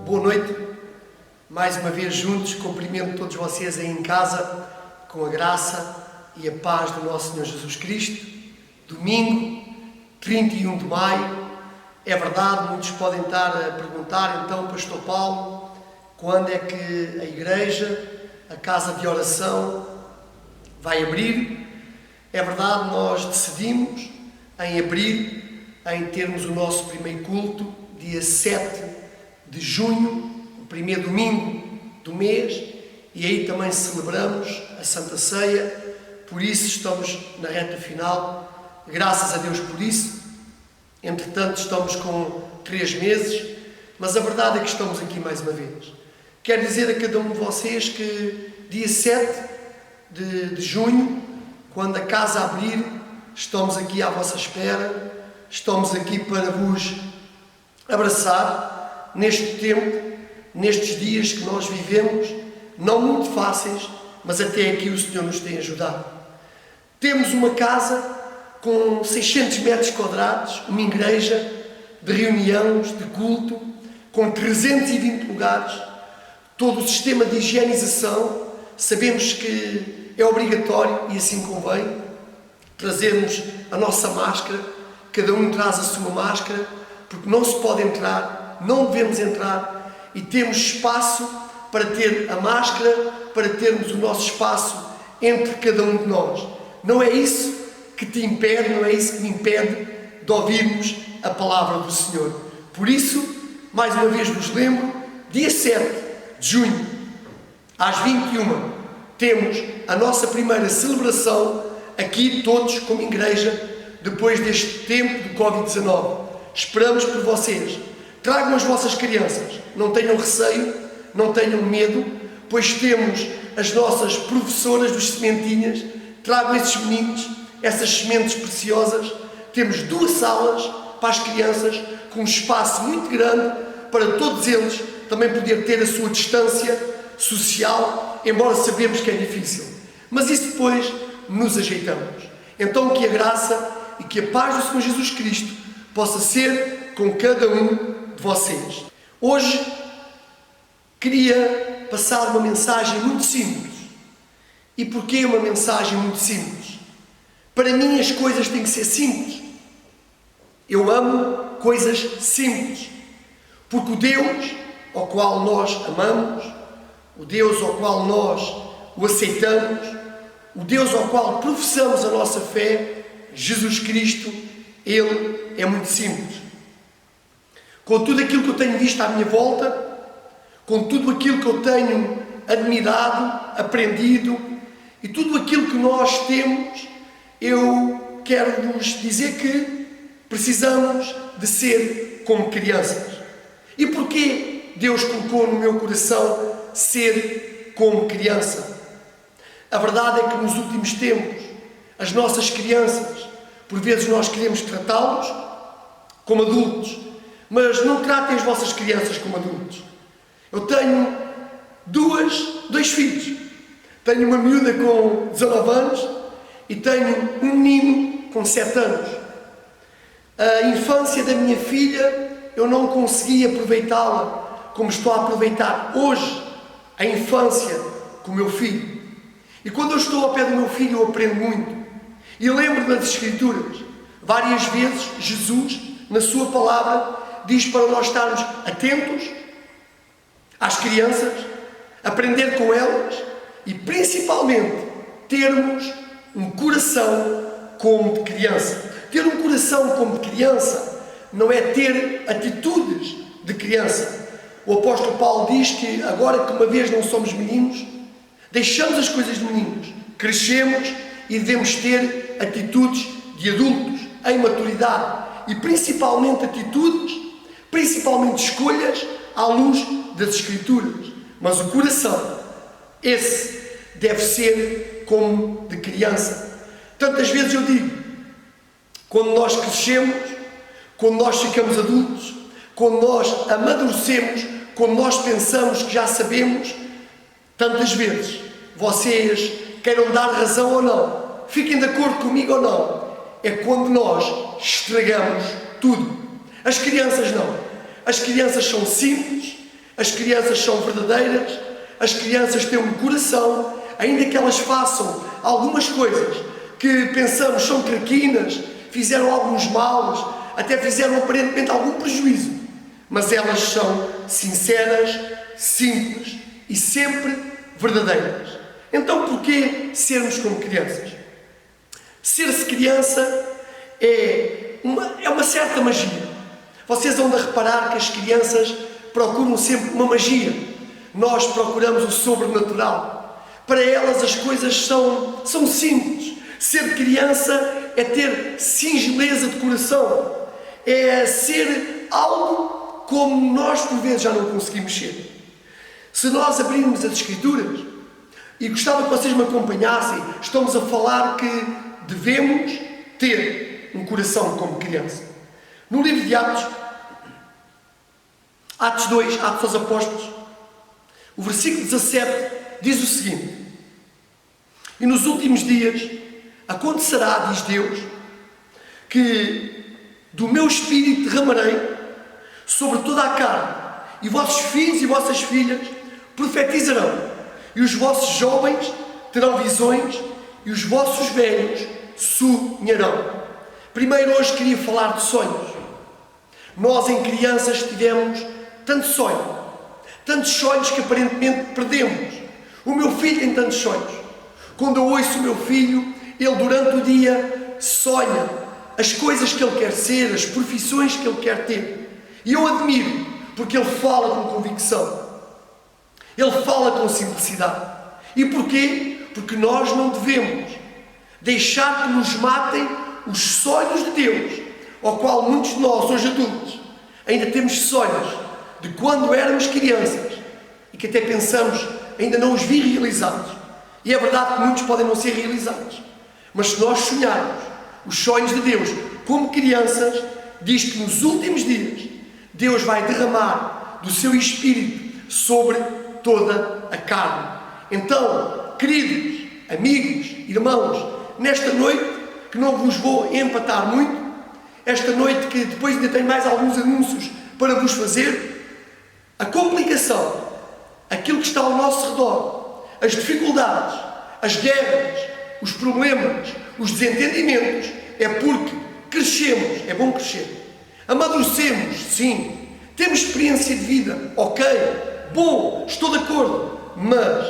Boa noite, mais uma vez juntos. Cumprimento todos vocês aí em casa com a graça e a paz do nosso Senhor Jesus Cristo. Domingo, 31 de maio, é verdade, muitos podem estar a perguntar, então, Pastor Paulo, quando é que a igreja, a casa de oração, vai abrir? É verdade, nós decidimos em abrir, em termos o nosso primeiro culto, dia 7 de junho, o primeiro domingo do mês, e aí também celebramos a Santa Ceia, por isso estamos na reta final, graças a Deus por isso. Entretanto, estamos com 3 meses, mas a verdade é que estamos aqui mais uma vez. Quero dizer a cada um de vocês que dia 7 de junho, quando a casa abrir, estamos aqui à vossa espera, estamos aqui para vos abraçar neste tempo, nestes dias que nós vivemos, não muito fáceis, mas até aqui o Senhor nos tem ajudado. Temos uma casa com 600 metros quadrados, uma igreja de reuniões, de culto, com 320 lugares, todo o sistema de higienização. Sabemos que é obrigatório, e assim convém, trazermos a nossa máscara, cada um traz a sua máscara, porque não se pode entrar, não devemos entrar, e temos espaço para ter a máscara, para termos o nosso espaço entre cada um de nós. Não é isso que te impede, não é isso que me impede de ouvirmos a palavra do Senhor. Por isso, mais uma vez vos lembro, dia 7 de junho, às 21, temos a nossa primeira celebração aqui todos como igreja, depois deste tempo de Covid-19. Esperamos por vocês. Tragam as vossas crianças, não tenham receio, não tenham medo, pois temos as nossas professoras dos sementinhas. Tragam esses meninos, essas sementes preciosas. Temos 2 salas para as crianças, com um espaço muito grande para todos eles também poder ter a sua distância social, embora sabemos que é difícil. Mas isso depois nos ajeitamos. Então que a graça e que a paz do Senhor Jesus Cristo possa ser com cada um de vocês. Hoje queria passar uma mensagem muito simples. E porquê uma mensagem muito simples? Para mim as coisas têm que ser simples. Eu amo coisas simples. Porque o Deus ao qual nós amamos, o Deus ao qual nós o aceitamos, o Deus ao qual professamos a nossa fé, Jesus Cristo, Ele é muito simples. Com tudo aquilo que eu tenho visto à minha volta, com tudo aquilo que eu tenho admirado, aprendido, e tudo aquilo que nós temos, eu quero vos dizer que precisamos de ser como crianças. E porquê Deus colocou no meu coração ser como criança? A verdade é que nos últimos tempos, as nossas crianças, por vezes nós queremos tratá-los como adultos, mas não tratem as vossas crianças como adultos. Eu tenho dois filhos. Tenho uma miúda com 19 anos e tenho um menino com 7 anos. A infância da minha filha, eu não consegui aproveitá-la como estou a aproveitar hoje a infância com o meu filho. E quando eu estou ao pé do meu filho, eu aprendo muito. E lembro-me das Escrituras. Várias vezes, Jesus, na sua palavra, diz para nós estarmos atentos às crianças, aprender com elas e, principalmente, termos um coração como de criança. Ter um coração como de criança não é ter atitudes de criança. O apóstolo Paulo diz que agora que uma vez não somos meninos, deixamos as coisas de meninos, crescemos e devemos ter atitudes de adultos, em maturidade, e principalmente atitudes, principalmente escolhas à luz das Escrituras. Mas o coração, esse deve ser como de criança. Tantas vezes eu digo, quando nós crescemos, quando nós ficamos adultos, quando nós amadurecemos, quando nós pensamos que já sabemos, tantas vezes, vocês queiram dar razão ou não, fiquem de acordo comigo ou não, é quando nós estragamos tudo. As crianças não. As crianças são simples, As crianças são verdadeiras, as crianças têm um coração, ainda que elas façam algumas coisas que pensamos são traquinas, fizeram alguns males, até fizeram aparentemente algum prejuízo, mas elas são sinceras, simples e sempre verdadeiras. Então, porquê sermos como crianças? Ser-se criança é uma certa magia. Vocês vão de reparar que as crianças procuram sempre uma magia. Nós procuramos o sobrenatural. Para elas as coisas são simples. Ser criança é ter singeleza de coração. É ser algo como nós por vezes já não conseguimos ser. Se nós abrirmos as Escrituras, e gostava que vocês me acompanhassem, estamos a falar que devemos ter um coração como criança. No livro de Atos 2, Atos aos Apóstolos, o versículo 17 diz o seguinte: e nos últimos dias acontecerá, diz Deus, que do meu Espírito derramarei sobre toda a carne, e vossos filhos e vossas filhas profetizarão, e os vossos jovens terão visões, e os vossos velhos sonharão. Primeiro, hoje queria falar de sonhos. Nós em crianças tivemos tantos sonhos que aparentemente perdemos. O meu filho tem tantos sonhos. Quando eu ouço o meu filho, ele durante o dia sonha as coisas que ele quer ser, as profissões que ele quer ter. E eu admiro, porque ele fala com convicção. Ele fala com simplicidade. E porquê? Porque nós não devemos deixar que nos matem os sonhos de Deus, ao qual muitos de nós, hoje adultos, ainda temos sonhos de quando éramos crianças e que até pensamos ainda não os vi realizados. E é verdade que muitos podem não ser realizados, mas se nós sonharmos os sonhos de Deus como crianças, diz que nos últimos dias Deus vai derramar do seu Espírito sobre toda a carne. Então, queridos, amigos, irmãos, nesta noite, que não vos vou empatar muito, esta noite que depois ainda tenho mais alguns anúncios para vos fazer, a complicação, aquilo que está ao nosso redor, as dificuldades, as guerras, os problemas, os desentendimentos, é porque crescemos, é bom crescer, amadurecemos, sim, temos experiência de vida, ok, bom, estou de acordo, mas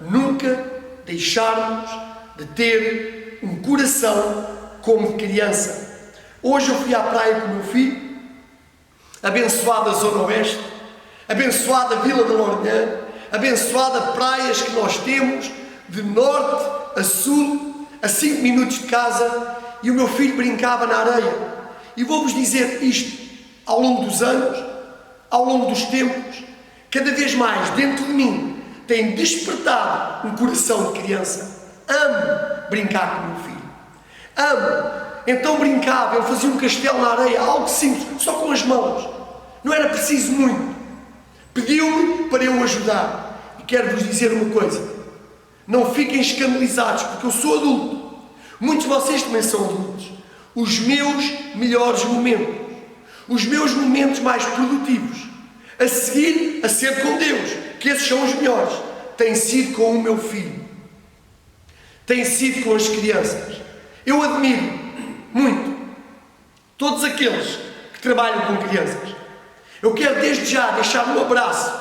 nunca deixarmos de ter um coração como de criança. Hoje eu fui à praia com o meu filho, abençoada Zona Oeste, abençoada Vila da Lourinhã, abençoada praias que nós temos de norte a sul, a 5 minutos de casa, e o meu filho brincava na areia. E vou-vos dizer isto, ao longo dos anos, ao longo dos tempos, cada vez mais dentro de mim tem despertado um coração de criança. Amo brincar com o meu filho, amo. Então brincava, ele fazia um castelo na areia, algo simples, só com as mãos, não era preciso muito. Pediu-me para eu ajudar, e quero-vos dizer uma coisa: não fiquem escandalizados, porque eu sou adulto, muitos de vocês também são adultos. Os meus melhores momentos, os meus momentos mais produtivos, a seguir a ser com Deus, que esses são os melhores, têm sido com o meu filho, têm sido com as crianças. Eu admiro muito todos aqueles que trabalham com crianças. Eu quero desde já deixar um abraço.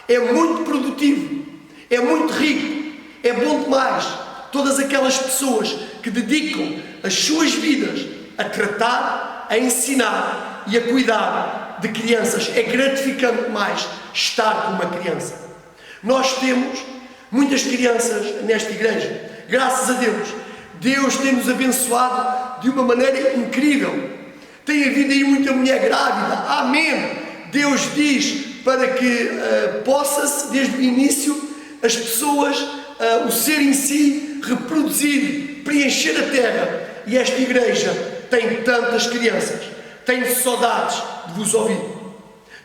É muito produtivo, é muito rico, é bom demais todas aquelas pessoas que dedicam as suas vidas a tratar, a ensinar e a cuidar de crianças. É gratificante demais estar com uma criança. Nós temos muitas crianças nesta igreja, graças a Deus. Deus tem-nos abençoado de uma maneira incrível. Tem havido aí muita mulher grávida, amém. Deus diz para que possa-se, desde o início, as pessoas, o ser em si, reproduzir, preencher a terra. E esta igreja tem tantas crianças. Tenho saudades de vos ouvir.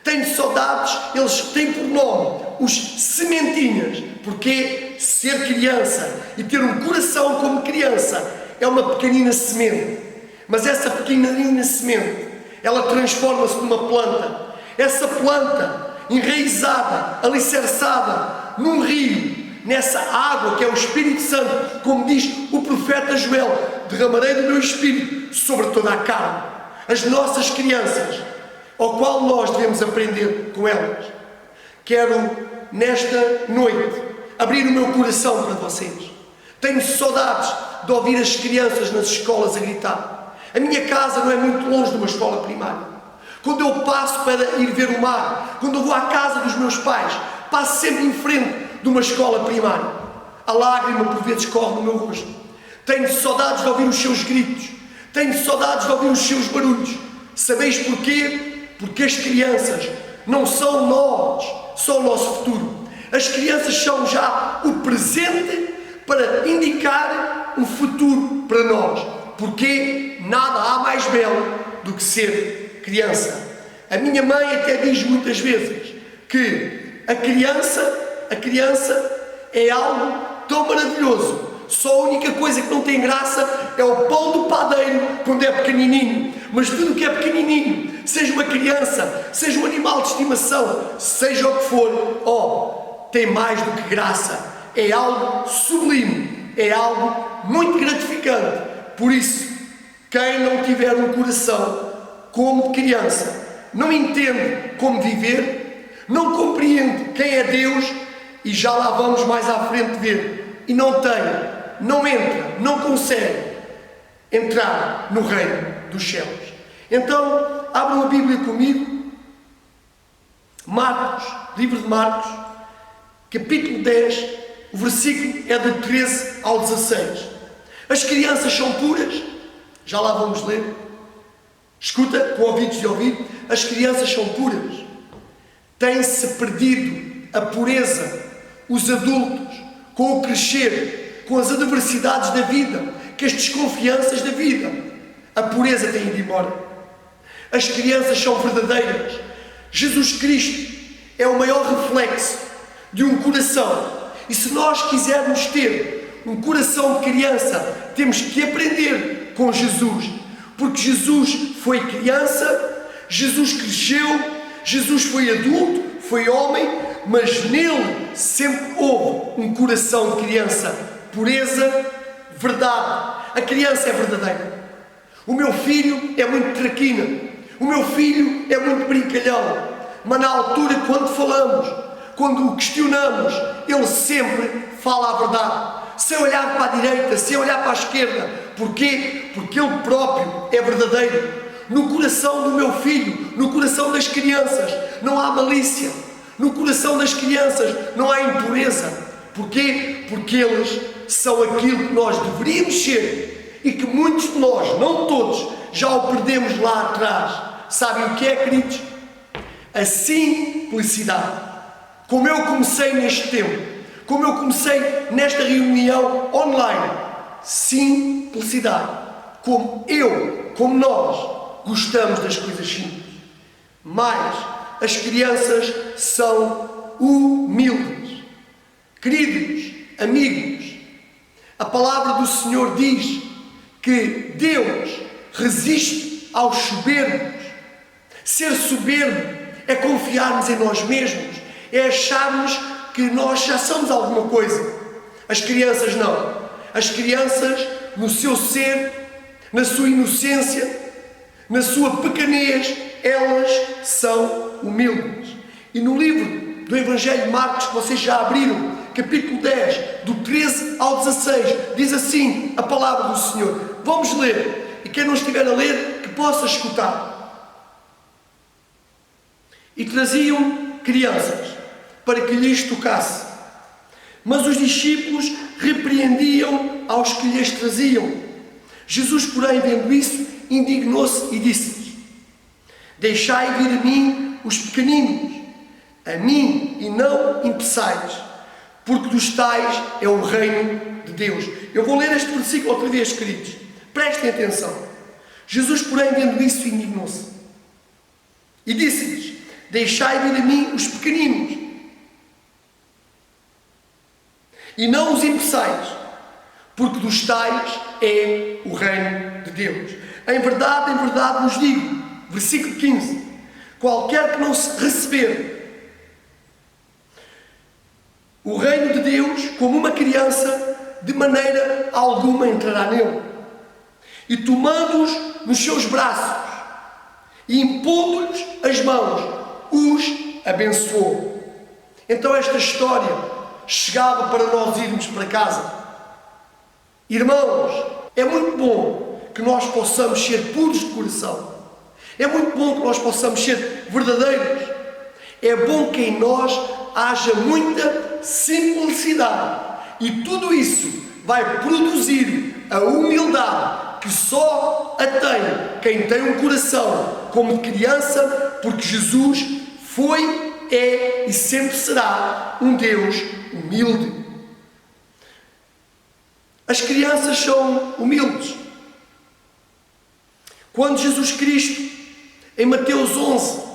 Tenho saudades, eles têm por nome os sementinhas, porque ser criança e ter um coração como criança é uma pequenina semente. Mas essa pequenina semente, ela transforma-se numa planta. Essa planta, enraizada, alicerçada num rio, nessa água que é o Espírito Santo, como diz o profeta Joel: derramarei do meu Espírito sobre toda a carne. As nossas crianças, ao qual nós devemos aprender com elas. Quero, nesta noite, abrir o meu coração para vocês. Tenho saudades de ouvir as crianças nas escolas a gritar. A minha casa não é muito longe de uma escola primária. Quando eu passo para ir ver o mar, quando eu vou à casa dos meus pais, passo sempre em frente de uma escola primária. A lágrima por vezes corre no meu rosto. Tenho saudades de ouvir os seus gritos. Tenho saudades de ouvir os seus barulhos. Sabeis porquê? Porque as crianças não são nós, são o nosso futuro. As crianças são já o presente para indicar um futuro para nós. Porque nada há mais belo do que ser criança. A minha mãe até diz muitas vezes que a criança é algo tão maravilhoso. Só a única coisa que não tem graça é o pão do padeiro quando é pequenininho. Mas tudo que é pequenininho, seja uma criança, seja um animal de estimação, seja o que for, tem mais do que graça. É algo sublime, é algo muito gratificante. Por isso, quem não tiver um coração como de criança, não entende como viver, não compreende quem é Deus, e já lá vamos mais à frente ver, e não entra, não consegue entrar no reino dos céus. Então, abram a Bíblia comigo, Marcos, livro de Marcos, capítulo 10, o versículo é do 13 ao 16. As crianças são puras, já lá vamos ler. Escuta, com ouvidos de ouvir, as crianças são puras. Tem-se perdido a pureza. Os adultos, com o crescer, com as adversidades da vida, com as desconfianças da vida, a pureza tem ido embora. As crianças são verdadeiras. Jesus Cristo é o maior reflexo de um coração. E se nós quisermos ter um coração de criança, temos que aprender com Jesus. Porque Jesus foi criança, Jesus cresceu, Jesus foi adulto, foi homem, mas nele sempre houve um coração de criança. Pureza, verdade. A criança é verdadeira. O meu filho é muito traquina. O meu filho é muito brincalhão. Mas na altura, quando falamos, quando o questionamos, ele sempre fala a verdade. Sem olhar para a direita, sem olhar para a esquerda. Porquê? Porque ele próprio é verdadeiro. No coração do meu filho, no coração das crianças, não há malícia. No coração das crianças não há impureza. Porquê? Porque eles são aquilo que nós deveríamos ser e que muitos de nós, não todos, já o perdemos lá atrás. Sabem o que é, queridos? A simplicidade. Como eu comecei neste tempo, como eu comecei nesta reunião online, simplicidade. Como nós gostamos das coisas simples. Mas as crianças são humildes. Queridos amigos, a palavra do Senhor diz que Deus resiste aos soberbos. Ser soberbo é confiarmos em nós mesmos, é acharmos que nós já somos alguma coisa. As crianças não. As crianças, no seu ser, na sua inocência, na sua pequenez, elas são humildes. E no livro do Evangelho de Marcos, que vocês já abriram, capítulo 10, do 13 ao 16, diz assim a palavra do Senhor. Vamos ler. E quem não estiver a ler, que possa escutar. E traziam crianças para que lhes tocasse. Mas os discípulos repreendiam aos que lhes traziam. Jesus, porém, vendo isso, indignou-se e disse-lhes: deixai vir a mim os pequeninos, a mim e não impeçais, porque dos tais é o reino de Deus. Eu vou ler este versículo outra vez, queridos. Prestem atenção. Jesus, porém, vendo isso, indignou-se e disse-lhes: deixai vir a mim os pequeninos, e não os impeçais, porque dos tais é o reino de Deus. Em verdade vos digo, versículo 15, qualquer que não se receber O reino de Deus, como uma criança, de maneira alguma entrará nele. E tomando-os nos seus braços e impondo-lhes as mãos, os abençoou. Então esta história chegava para nós irmos para casa. Irmãos, é muito bom que nós possamos ser puros de coração. É muito bom que nós possamos ser verdadeiros. É bom que em nós haja muita simplicidade. E tudo isso vai produzir a humildade que só a tem quem tem um coração como de criança, porque Jesus foi, é e sempre será um Deus humilde. As crianças são humildes. Quando Jesus Cristo, em Mateus 11,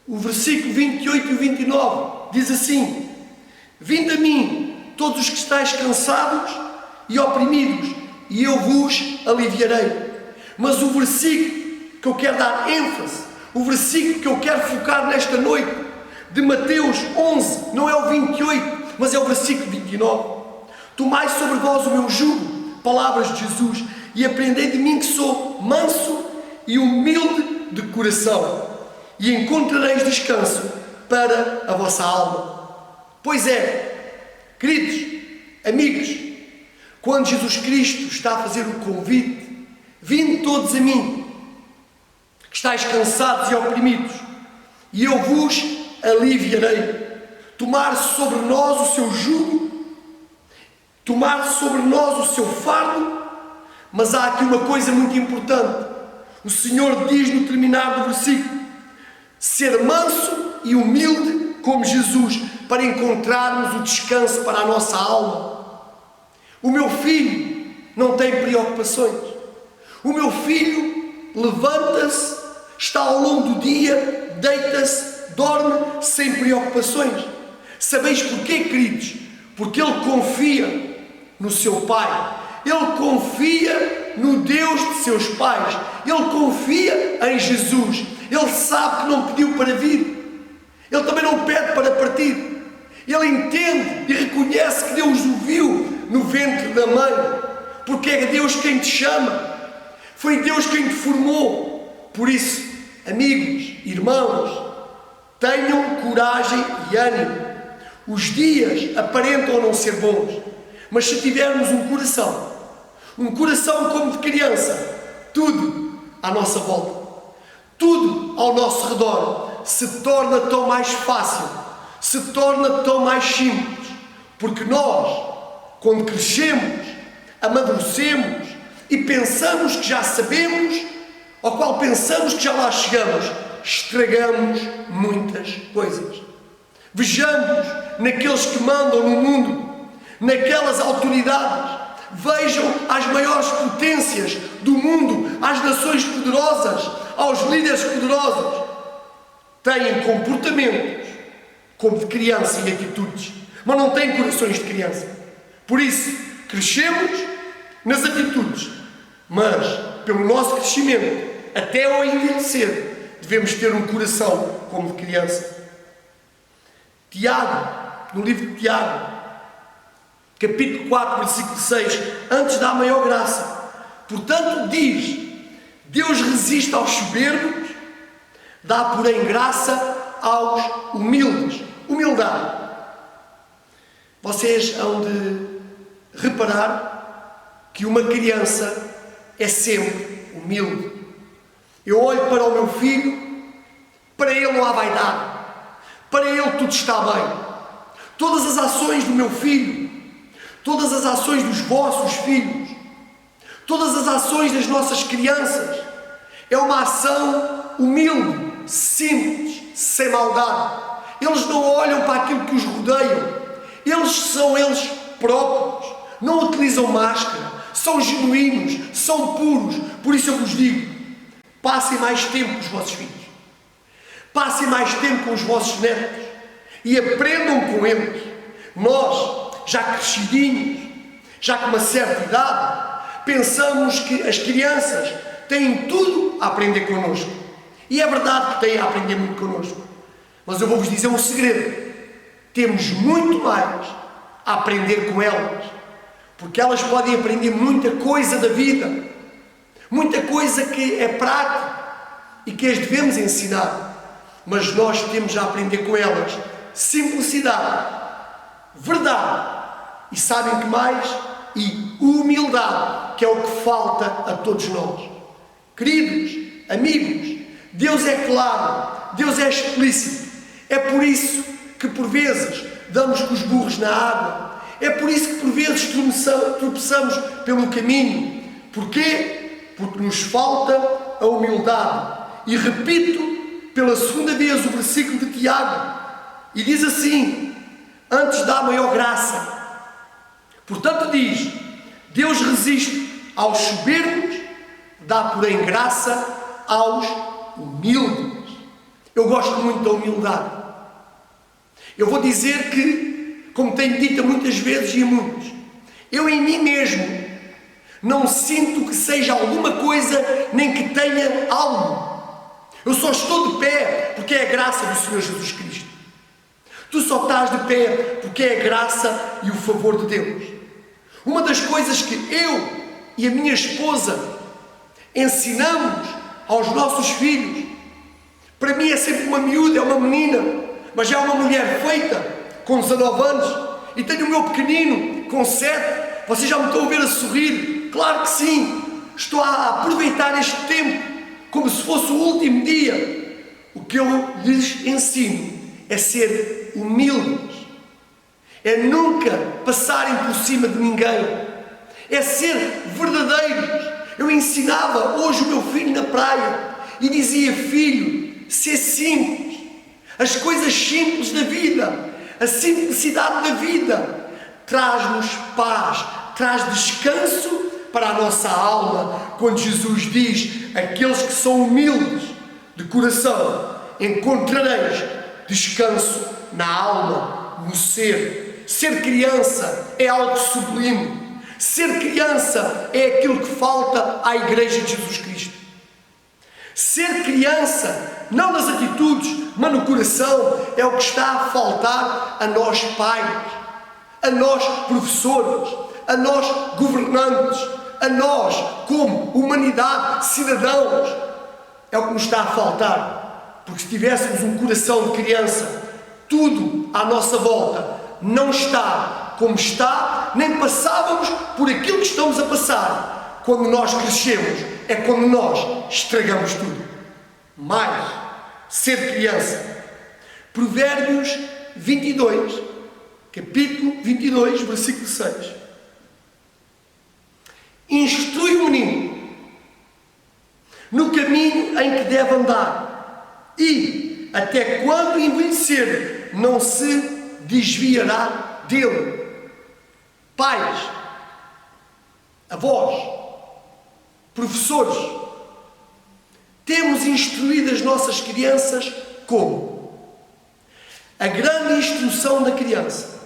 o versículo 28 e 29, diz assim: Vinde a mim, todos os que estáis cansados e oprimidos, e eu vos aliviarei. Mas o versículo que eu quero dar ênfase, o versículo que eu quero focar nesta noite, de Mateus 11, não é o 28, mas é o versículo 29. Tomai sobre vós o meu jugo, palavras de Jesus, e aprendei de mim que sou manso e humilde de coração, e encontrareis descanso para a vossa alma. Pois é, queridos, amigos, quando Jesus Cristo está a fazer o convite, vinde todos a mim, que estáis cansados e oprimidos, e eu vos aliviarei. Tomar sobre nós o seu jugo, tomar sobre nós o seu fardo. Mas há aqui uma coisa muito importante. O Senhor diz no terminar do versículo: ser manso e humilde como Jesus, para encontrarmos o descanso para a nossa alma. O meu filho não tem preocupações. O meu filho levanta-se, está ao longo do dia, deita-se, dorme sem preocupações. Sabeis porquê, queridos? Porque ele confia no seu Pai. Ele confia no Deus de seus pais. Ele confia em Jesus. Ele sabe que não pediu para vir. Ele também não pede para partir. Ele entende e reconhece que Deus o viu no ventre da mãe. Porque é Deus quem te chama. Foi Deus quem te formou. Por isso, amigos, irmãos, tenham coragem e ânimo. Os dias aparentam não ser bons, mas se tivermos um coração como de criança, tudo à nossa volta, tudo ao nosso redor se torna tão mais fácil, se torna tão mais simples, porque nós, quando crescemos, amadurecemos e pensamos que já sabemos, ao qual pensamos que já lá chegamos, estragamos muitas coisas. Vejamos naqueles que mandam no mundo, naquelas autoridades. Vejam as maiores potências do mundo, as nações poderosas, aos líderes poderosos. Têm comportamentos como de criança e atitudes, mas não têm corações de criança. Por isso, crescemos nas atitudes, mas pelo nosso crescimento, até ao envelhecer, devemos ter um coração como de criança. Tiago, no livro de Tiago, capítulo 4, versículo 6, antes dá a maior graça. Portanto, diz: Deus resiste aos soberbos, dá, porém, graça aos humildes. Humildade. Vocês hão de reparar que uma criança é sempre humilde. Eu olho para o meu filho, para ele não há vaidade, para ele tudo está bem. Todas as ações do meu filho, todas as ações dos vossos filhos, todas as ações das nossas crianças, é uma ação humilde, simples, sem maldade. Eles não olham para aquilo que os rodeia, eles são eles próprios, não utilizam máscara, são genuínos, são puros. Por isso eu vos digo: passem mais tempo com os vossos filhos, passem mais tempo com os vossos netos e aprendam com eles. Nós, já crescidinhos, já com uma certa idade, pensamos que as crianças têm tudo a aprender connosco. E é verdade que têm a aprender muito connosco. Mas eu vou-vos dizer um segredo. temos muito mais a aprender com elas, porque elas podem aprender muita coisa da vida, muita coisa que é prática e que as devemos ensinar, mas nós temos a aprender com elas simplicidade, verdade e sabem que mais? E humildade, que é o que falta a todos nós. Queridos, amigos, Deus é claro, Deus é explícito. É por isso que por vezes damos com os burros na água. É por isso que por vezes tropeçamos pelo caminho. Porquê? Porque nos falta a humildade. E repito pela segunda vez o versículo de Tiago. E diz assim: antes dá maior graça. Portanto diz: Deus resiste aos soberbos, dá porém graça aos humildes. Eu gosto muito da humildade. Eu vou dizer que, como tenho dito muitas vezes e a muitos, eu em mim mesmo não sinto que seja alguma coisa, nem que tenha algo. Eu só estou de pé porque é a graça do Senhor Jesus Cristo. Tu só estás de pé porque é a graça e o favor de Deus. Uma das coisas que eu e a minha esposa ensinamos aos nossos filhos, para mim é sempre uma miúda, é uma menina, mas é uma mulher feita, com 19 anos, e tenho o meu pequenino, com 7, vocês já me estão a ver a sorrir, claro que sim, estou a aproveitar este tempo, como se fosse o último dia. O que eu lhes ensino é ser humildes, é nunca passarem por cima de ninguém, é ser verdadeiros. Eu ensinava hoje o meu filho na praia, e dizia: filho, ser simples, as coisas simples da vida, a simplicidade da vida traz-nos paz, traz descanso para a nossa alma. Quando Jesus diz: aqueles que são humildes de coração encontrareis descanso na alma, no ser. Ser criança é algo sublime. Ser criança é aquilo que falta à Igreja de Jesus Cristo. Ser criança, não nas atitudes, mas no coração, é o que está a faltar a nós pais, a nós professores, a nós governantes, a nós como humanidade, cidadãos. É o que nos está a faltar. Porque se tivéssemos um coração de criança, tudo à nossa volta não está como está, nem passávamos por aquilo que estamos a passar. Quando nós crescemos, é quando nós estragamos tudo. Mais, ser criança. Provérbios 22, capítulo 22, versículo 6. Instrui o menino no caminho em que deve andar, e até quando envelhecer não se desviará dele. Pais, avós, professores, temos instruído as nossas crianças como? A grande instrução da criança,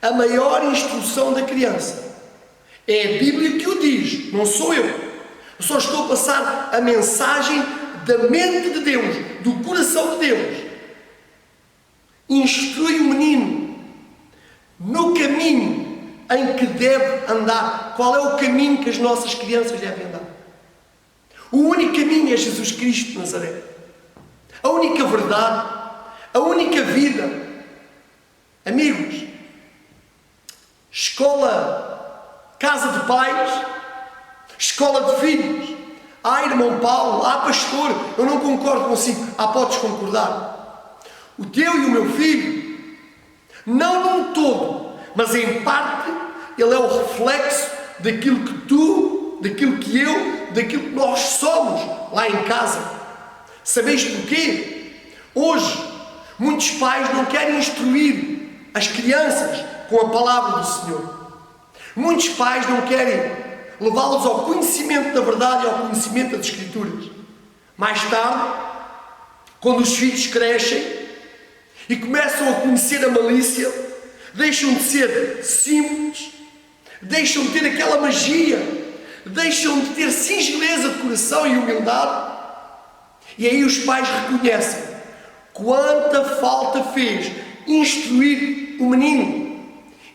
a maior instrução da criança, é a Bíblia que o diz, não sou eu. Eu só estou a passar a mensagem da mente de Deus, do coração de Deus. Instrui o menino no caminho em que deve andar. Qual é o caminho que as nossas crianças devem andar? O único caminho é Jesus Cristo de Nazaré. A única verdade, a única vida. Amigos, escola, casa de pais, escola de filhos. Irmão Paulo, pastor, eu não concordo consigo. Podes concordar. O teu e o meu filho, não num todo, mas em parte, ele é o reflexo daquilo que tu, daquilo que eu, daquilo que nós somos lá em casa. Sabeis porquê? Hoje, muitos pais não querem instruir as crianças com a palavra do Senhor. Muitos pais não querem levá-los ao conhecimento da verdade e ao conhecimento das Escrituras. Mais tarde, quando os filhos crescem e começam a conhecer a malícia, deixam de ser simples, deixam de ter aquela magia, deixam de ter singeleza de coração e humildade. E aí os pais reconhecem quanta falta fez instruir o menino,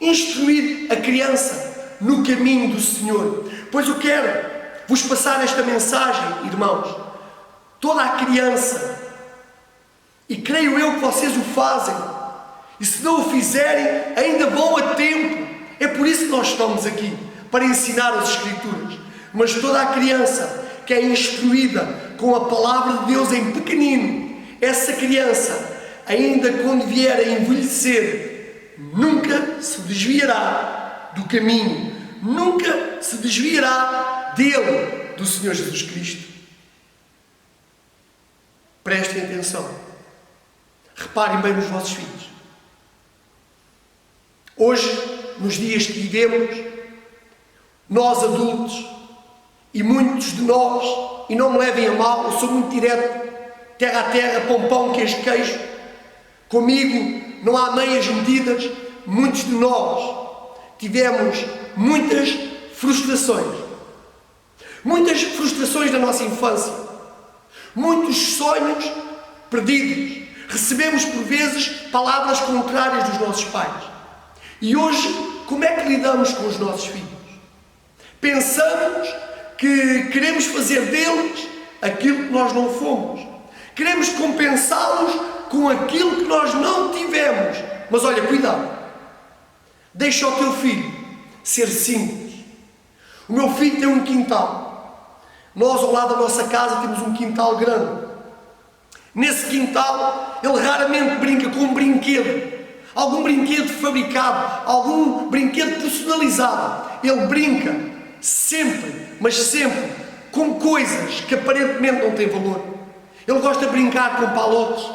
instruir a criança no caminho do Senhor. Pois eu quero vos passar esta mensagem, irmãos. Toda a criança, e creio eu que vocês o fazem, e se não o fizerem, ainda vão a tempo. É por isso que nós estamos aqui, para ensinar as Escrituras. Mas toda a criança que é instruída com a palavra de Deus em pequenino, essa criança, ainda quando vier a envelhecer, nunca se desviará do caminho, nunca se desviará dele, do Senhor Jesus Cristo. Prestem atenção. Reparem bem nos vossos filhos. Hoje, nos dias que vivemos, nós adultos, e muitos de nós, e não me levem a mal, eu sou muito direto, terra a terra, pão pão, queijo queijo, comigo não há meias medidas. Muitos de nós tivemos muitas frustrações da nossa infância, muitos sonhos perdidos. Recebemos por vezes palavras contrárias dos nossos pais. E hoje, como é que lidamos com os nossos filhos? Pensamos que queremos fazer deles aquilo que nós não fomos. Queremos compensá-los com aquilo que nós não tivemos. Mas olha, cuidado. Deixa o teu filho ser simples. O meu filho tem um quintal. Nós, ao lado da nossa casa, temos um quintal grande. Nesse quintal, ele raramente brinca com um brinquedo. Algum brinquedo fabricado, algum brinquedo personalizado. Ele brinca sempre, mas sempre, com coisas que aparentemente não têm valor. Ele gosta de brincar com palotes.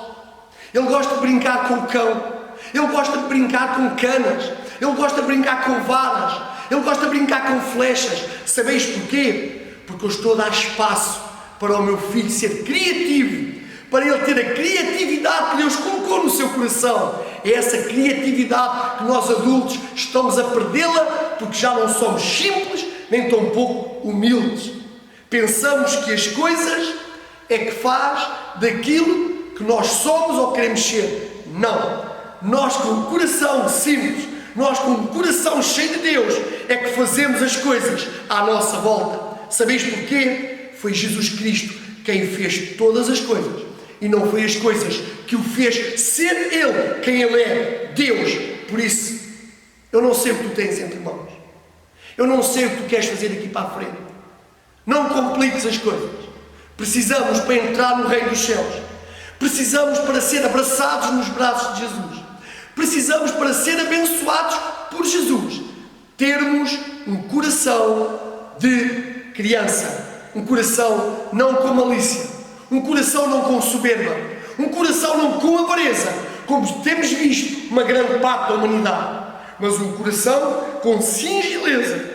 Ele gosta de brincar com o cão. Ele gosta de brincar com canas. Ele gosta de brincar com varas. Ele gosta de brincar com flechas. Sabeis porquê? Porque eu estou a dar espaço para o meu filho ser criativo, para ele ter a criatividade que Deus colocou no seu coração. É essa criatividade que nós adultos estamos a perdê-la porque já não somos simples nem tão pouco humildes. Pensamos que as coisas é que faz daquilo que nós somos ou queremos ser. Não. Nós com o coração simples, nós com o coração cheio de Deus, é que fazemos as coisas à nossa volta. Sabeis porquê? Foi Jesus Cristo quem fez todas as coisas. E não foi as coisas que o fez ser Ele quem Ele é, Deus. Por isso, eu não sei o que tu tens entre mãos. Eu não sei o que tu queres fazer daqui para a frente. Não compliques as coisas. Precisamos para entrar no reino dos céus. Precisamos para ser abraçados nos braços de Jesus. Precisamos para ser abençoados por Jesus. Termos um coração de criança. Um coração não com malícia. Um coração não com soberba. Um coração não com avareza, como temos visto uma grande parte da humanidade. Mas um coração com singeleza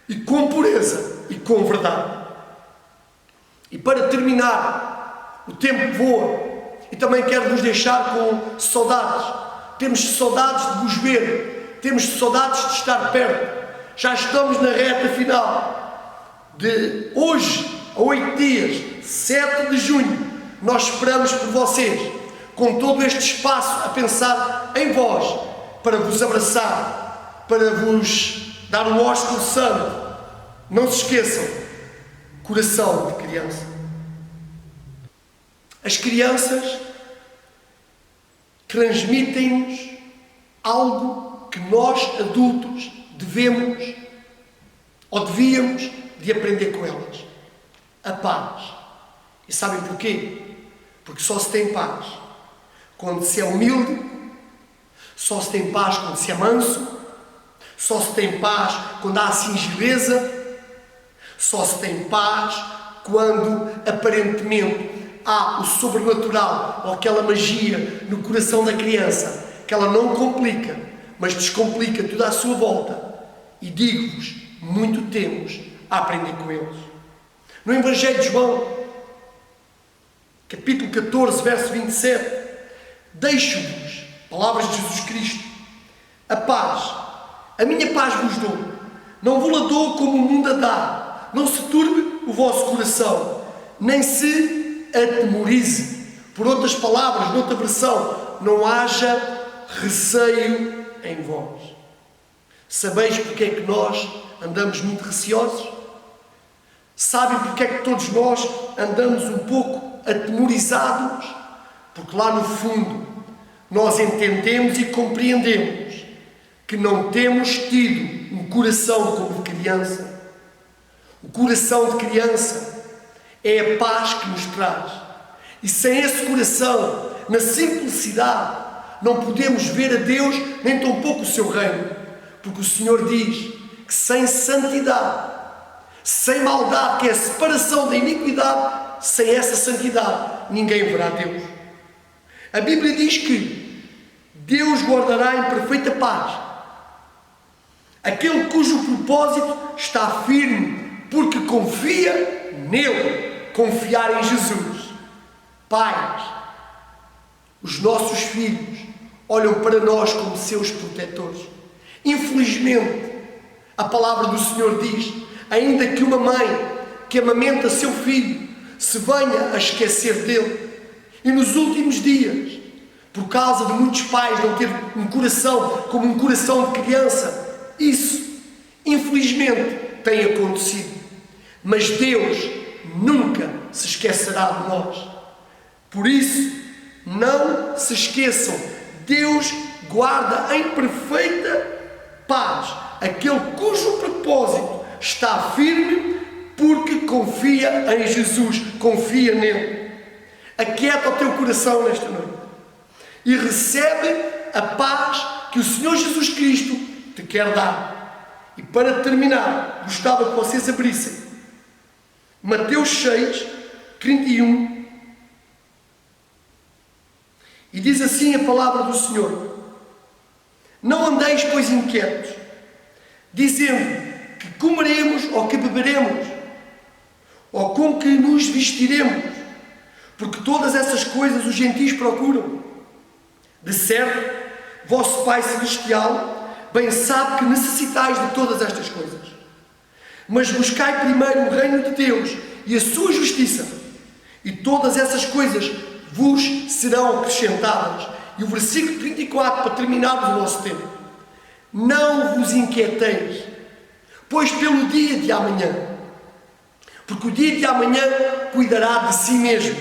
e com pureza e com verdade. E para terminar, o tempo voa. E também quero vos deixar com saudades. Temos saudades de vos ver. Temos saudades de estar perto. Já estamos na reta final. De hoje a 8 dias, 7 de junho, nós esperamos por vocês, com todo este espaço a pensar em vós, para vos abraçar, para vos dar um ósculo santo. Não se esqueçam, coração de criança. As crianças transmitem-nos algo que nós adultos devemos ou devíamos de aprender com elas: a paz. E sabem porquê? Porque só se tem paz quando se é humilde, só se tem paz quando se é manso, só se tem paz quando há singeleza, só se tem paz quando aparentemente há o sobrenatural ou aquela magia no coração da criança, que ela não complica, mas descomplica tudo à sua volta. E digo-vos, muito temos a aprender com eles. No Evangelho de João, capítulo 14, verso 27, deixo-vos, palavras de Jesus Cristo, a paz, a minha paz vos dou, não vos la dou como o mundo a dá, não se turbe o vosso coração, nem se atemorize. Por outras palavras, noutra versão, não haja receio em vós. Sabeis porque é que nós andamos muito receosos? Sabem porque é que todos nós andamos um pouco atemorizados? Porque lá no fundo nós entendemos e compreendemos que não temos tido um coração como de criança. O coração de criança é a paz que nos traz. E sem esse coração, na simplicidade, não podemos ver a Deus, nem tampouco o seu reino. Porque o Senhor diz que sem santidade, sem maldade, que é a separação da iniquidade, sem essa santidade, ninguém verá Deus. A Bíblia diz que Deus guardará em perfeita paz aquele cujo propósito está firme, porque confia nele. Confiar em Jesus. Pais, os nossos filhos olham para nós como seus protetores. Infelizmente, a palavra do Senhor diz, ainda que uma mãe que amamenta seu filho se venha a esquecer dele, e nos últimos dias, por causa de muitos pais não ter um coração como um coração de criança, isso, infelizmente, tem acontecido. Mas Deus nunca se esquecerá de nós. Por isso, não se esqueçam, Deus guarda em perfeita paz aquele cujo propósito está firme, porque confia em Jesus, confia nele. Aquieta o teu coração nesta noite e recebe a paz que o Senhor Jesus Cristo te quer dar. E para terminar, gostava que vocês abrissem Mateus 6, 31, e diz assim a palavra do Senhor: não andeis, pois, inquietos, dizendo que comeremos ou que beberemos, ou com que nos vestiremos, porque todas essas coisas os gentios procuram. De certo, vosso Pai Celestial bem sabe que necessitais de todas estas coisas. Mas buscai primeiro o reino de Deus e a sua justiça, e todas essas coisas vos serão acrescentadas. E o versículo 34, para terminarmos o nosso tempo: não vos inquieteis, pois pelo dia de amanhã, porque o dia de amanhã cuidará de si mesmo.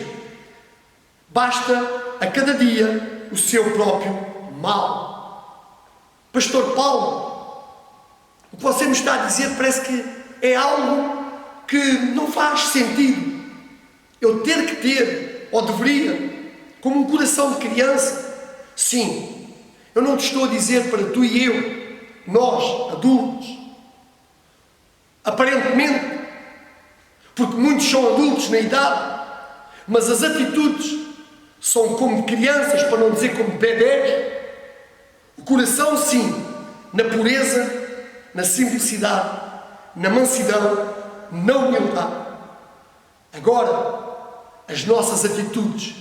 Basta a cada dia o seu próprio mal. Pastor Paulo, o que você me está a dizer parece que é algo que não faz sentido. Eu ter que ter, ou deveria, como um coração de criança. Sim, eu não te estou a dizer para tu e eu, nós, adultos, aparentemente, porque muitos são adultos na idade, mas as atitudes são como crianças, para não dizer como bebés. O coração, sim, na pureza, na simplicidade, na mansidão, na humildade. Agora, as nossas atitudes,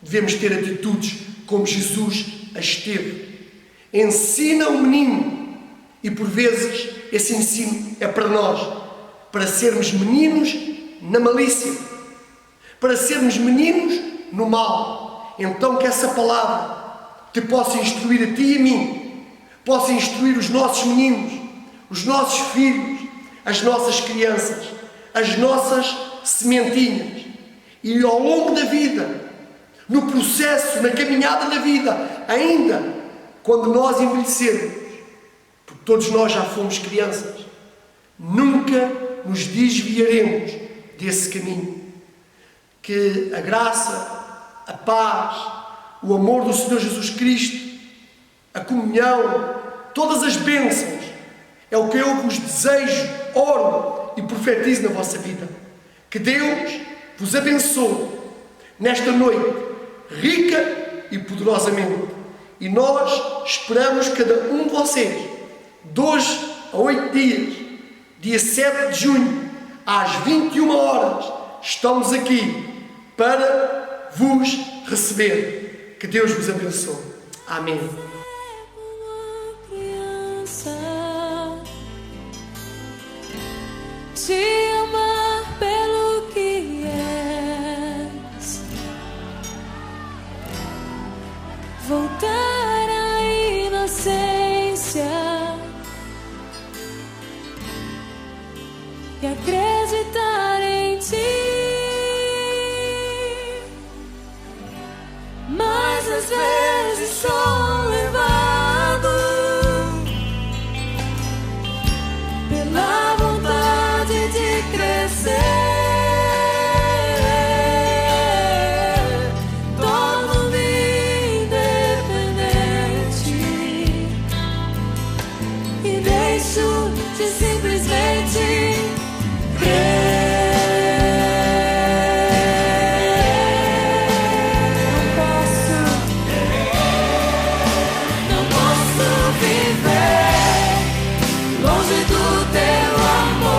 devemos ter atitudes como Jesus as teve. Ensina o menino, e por vezes esse ensino é para nós, para sermos meninos na malícia, para sermos meninos no mal. Então que essa palavra te possa instruir a ti e a mim, possa instruir os nossos meninos, os nossos filhos, as nossas crianças, as nossas sementinhas. E ao longo da vida, no processo, na caminhada da vida, ainda quando nós envelhecermos, porque todos nós já fomos crianças, nunca nos desviaremos desse caminho. Que a graça, a paz, o amor do Senhor Jesus Cristo, a comunhão, todas as bênçãos, é o que eu vos desejo, oro e profetizo na vossa vida. Que Deus vos abençoe nesta noite, rica e poderosamente. E nós esperamos cada um de vocês, de hoje a 8 dias, dia 7 de junho, às 21 horas, estamos aqui para vos receber. Que Deus vos abençoe. Amém. Te amar pelo que és, voltar a essência e acreditar em ti. Mas às vezes sou levado pela vontade de crescer. De simplesmente não posso viver longe do teu amor.